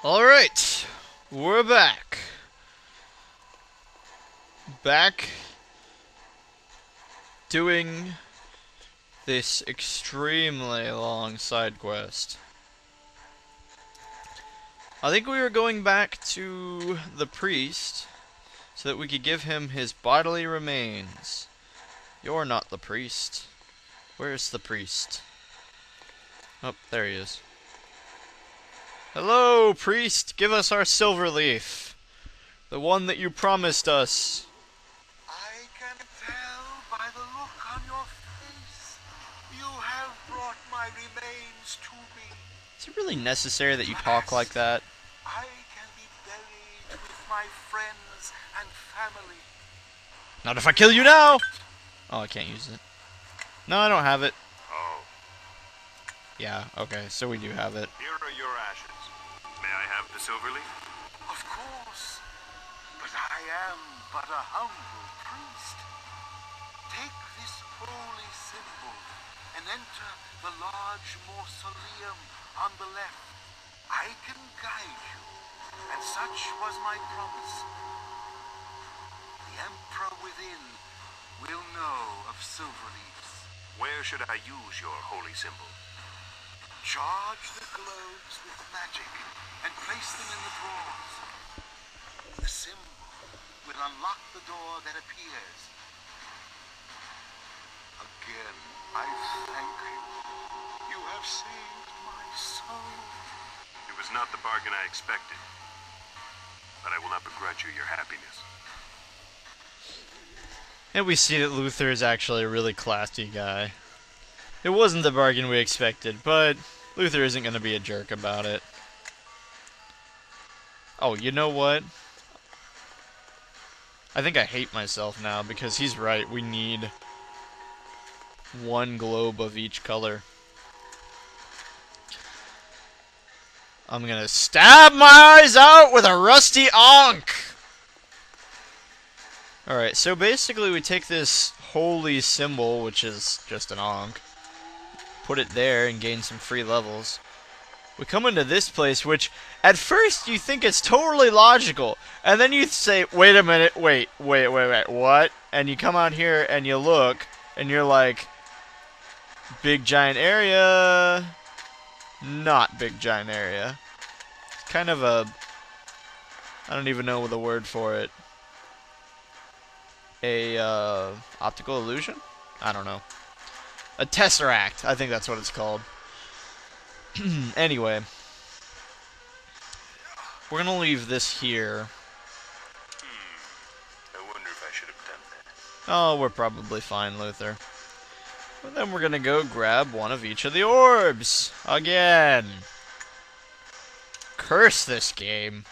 Alright, we're back. Back doing this extremely long side quest. I think we were going back to the priest so that we could give him his bodily remains. You're not the priest. Where's the priest? Oh, there he is. Hello, priest. Give us our silver leaf. The one that you promised us. I can tell by the look on your face. You have brought my remains to me. Is it really necessary that you talk like that? I can be buried with my friends and family. Not if I kill you now! Oh, I can't use it. No, I don't have it. Oh. Yeah, okay, so we do have it. Here are your ashes. May I have the silver leaf? Of course. But I am but a humble priest. Take this holy symbol and enter the large mausoleum on the left. I can guide you, and such was my promise. The emperor within will know of silver leaves. Where should I use your holy symbol? Charge the globes with magic and place them in the drawers. The symbol will unlock the door that appears. Again, I thank you. You have saved my soul. It was not the bargain I expected, but I will not begrudge you your happiness. And we see that Luther is actually a really classy guy. It wasn't the bargain we expected, but Luther isn't going to be a jerk about it. Oh, you know what? I think I hate myself now, because he's right, we need one globe of each color. I'm gonna stab my eyes out with a rusty ankh! Alright, so basically we take this holy symbol, which is just an ankh, put it there and gain some free levels. We come into this place, which at first you think it's totally logical, and then you say, wait a minute, wait, what? And you come out here and you look, and you're like, big giant area, not big giant area. It's kind of a, I don't even know the word for it. A optical illusion? I don't know. A tesseract, I think that's what it's called. Anyway, we're gonna leave this here. I wonder if I should have done that. Oh, we're probably fine, Luther. But then we're gonna go grab one of each of the orbs. Again. Curse this game.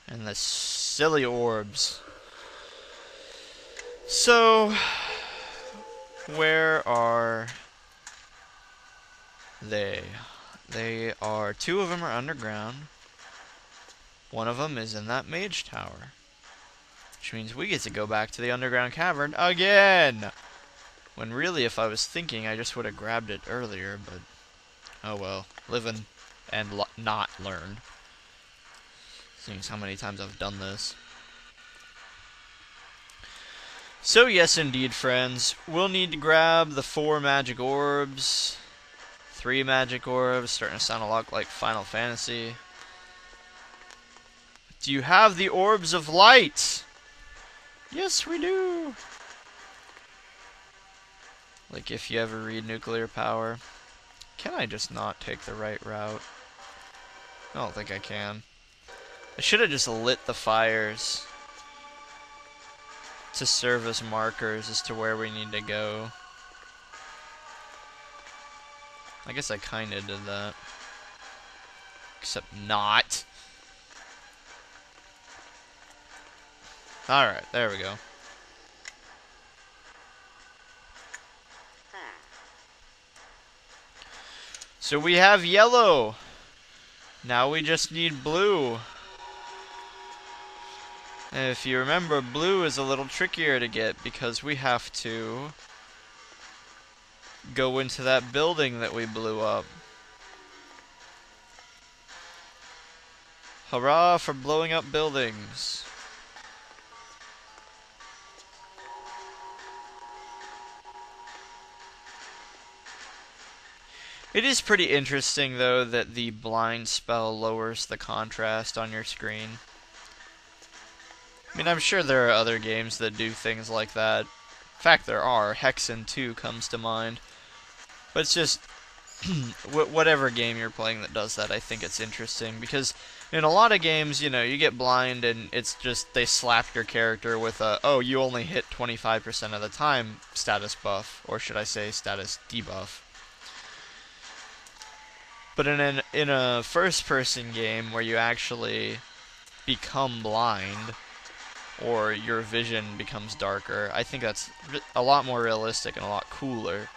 And the silly orbs. So, where are they? They are, two of them are underground. One of them is in that mage tower. Which means we get to go back to the underground cavern again! When really, if I was thinking, I just would have grabbed it earlier, but oh well. Live and not learn. Seeing as how many times I've done this. So yes, indeed, friends. We'll need to grab the 4 magic orbs. 3 magic orbs. Starting to sound a lot like Final Fantasy. Do you have the orbs of light? Yes, we do. Like if you ever read Nuclear Power. Can I just not take the right route? I don't think I can. I should have just lit the fires to serve as markers as to where we need to go. I guess I kinda did that. Except not. Alright, there we go. So we have yellow. Now we just need blue. And if you remember, blue is a little trickier to get because we have to go into that building that we blew up. Hurrah for blowing up buildings. It is pretty interesting, though, that the blind spell lowers the contrast on your screen. I mean, I'm sure there are other games that do things like that. In fact, there are. Hexen 2 comes to mind. But it's just, whatever game you're playing that does that, I think it's interesting. Because in a lot of games, you know, you get blind and it's just, they slap your character with a, oh, you only hit 25% of the time status buff. Or should I say status debuff. But in a first-person game where you actually become blind, or your vision becomes darker, I think that's a lot more realistic and a lot cooler.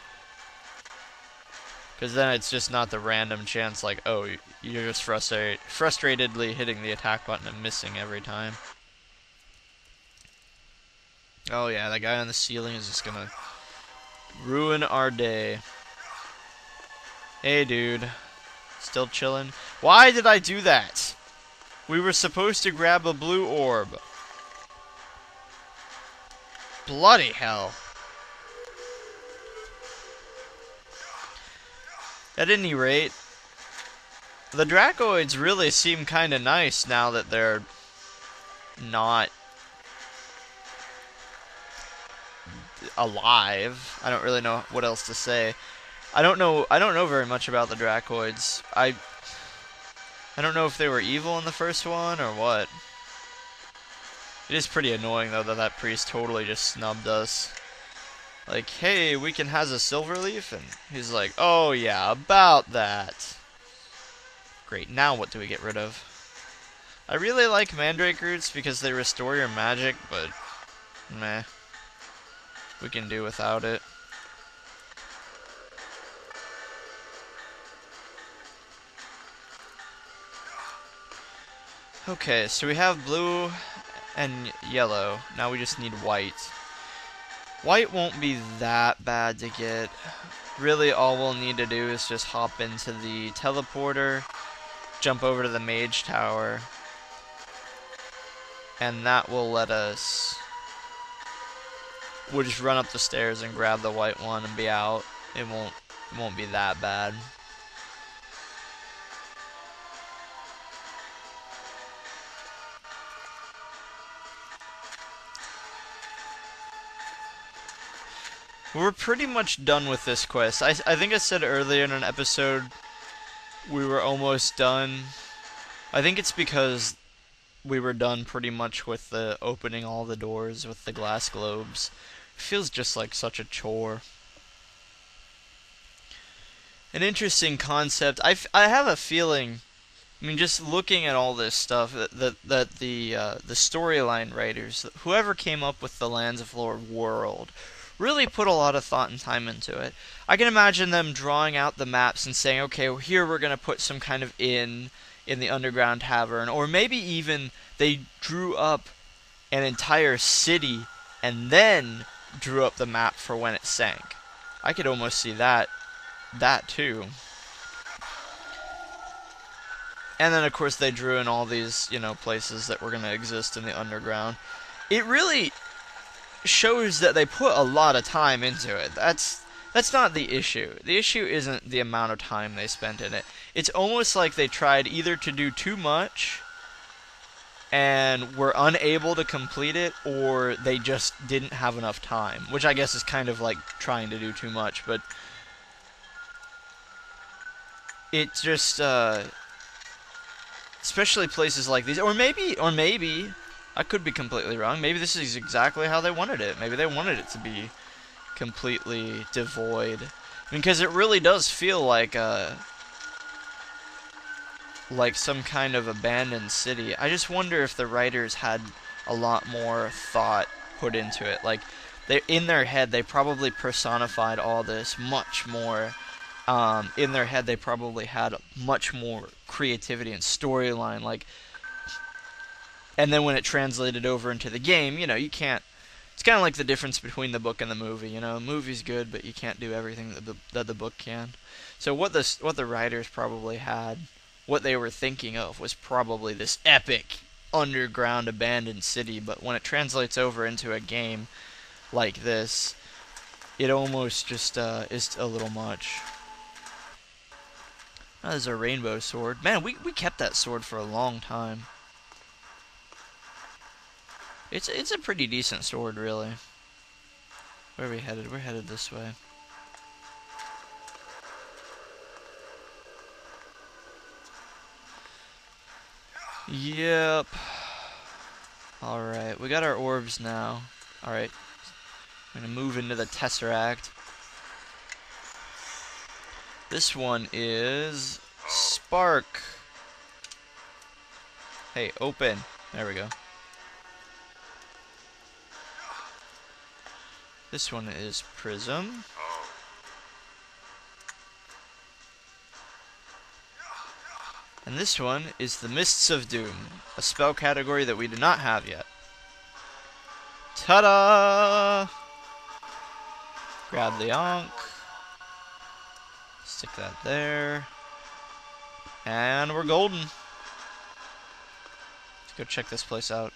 Because then it's just not the random chance like, oh, you're just frustratedly hitting the attack button and missing every time. Oh yeah, that guy on the ceiling is just gonna ruin our day. Hey dude. Still chilling. Why did I do that? We were supposed to grab a blue orb. Bloody hell. At any rate, the Dracoids really seem kinda nice now that they're not alive. I don't really know what else to say. I don't know very much about the Dracoids. I don't know if they were evil in the first one or what. It is pretty annoying though that that priest totally just snubbed us. Like, hey, we can has a silverleaf, and he's like, oh yeah, about that. Great, now what do we get rid of? I really like mandrake roots because they restore your magic, but meh. We can do without it. Okay, so we have blue and yellow. Now we just need white. White won't be that bad to get. Really, all we'll need to do is just hop into the teleporter, jump over to the mage tower, and that will let us... We'll just run up the stairs and grab the white one and be out. It won't be that bad. We're pretty much done with this quest. I think I said earlier in an episode we were almost done. I think it's because we were done pretty much with the opening all the doors with the glass globes. It feels just like such a chore. An interesting concept. I have a feeling, I mean, just looking at all this stuff, that the storyline writers, whoever came up with the Lands of Lore world, really put a lot of thought and time into it. I can imagine them drawing out the maps and saying, okay, well, here we're going to put some kind of inn in the underground tavern, or maybe even they drew up an entire city and then drew up the map for when it sank. I could almost see that too. And then of course they drew in all these, you know, places that were going to exist in the underground. It really shows that they put a lot of time into it. That's not the issue. The issue isn't the amount of time they spent in it. It's almost like they tried either to do too much and were unable to complete it, or they just didn't have enough time, which I guess is kind of like trying to do too much, but it just especially places like these, or maybe I could be completely wrong. Maybe this is exactly how they wanted it. Maybe they wanted it to be completely devoid. I mean, because it really does feel like some kind of abandoned city. I just wonder if the writers had a lot more thought put into it. Like, in their head, they probably personified all this much more. In their head, they probably had much more creativity and storyline. Like, and then when it translated over into the game, you know, you can't... It's kind of like the difference between the book and the movie, you know? The movie's good, but you can't do everything that the book can. So what the writers probably had what they were thinking of was probably this epic underground abandoned city, but when it translates over into a game like this, it almost just is a little much. Oh, there's a rainbow sword. Man, we kept that sword for a long time. It's a pretty decent sword, really. Where are we headed? We're headed this way. Yep. Alright, we got our orbs now. Alright. I'm gonna move into the Tesseract. This one is Spark. Hey, open. There we go. This one is Prism. And this one is the Mists of Doom, a spell category that we do not have yet. Ta-da! Grab the Ankh. Stick that there. And we're golden. Let's go check this place out.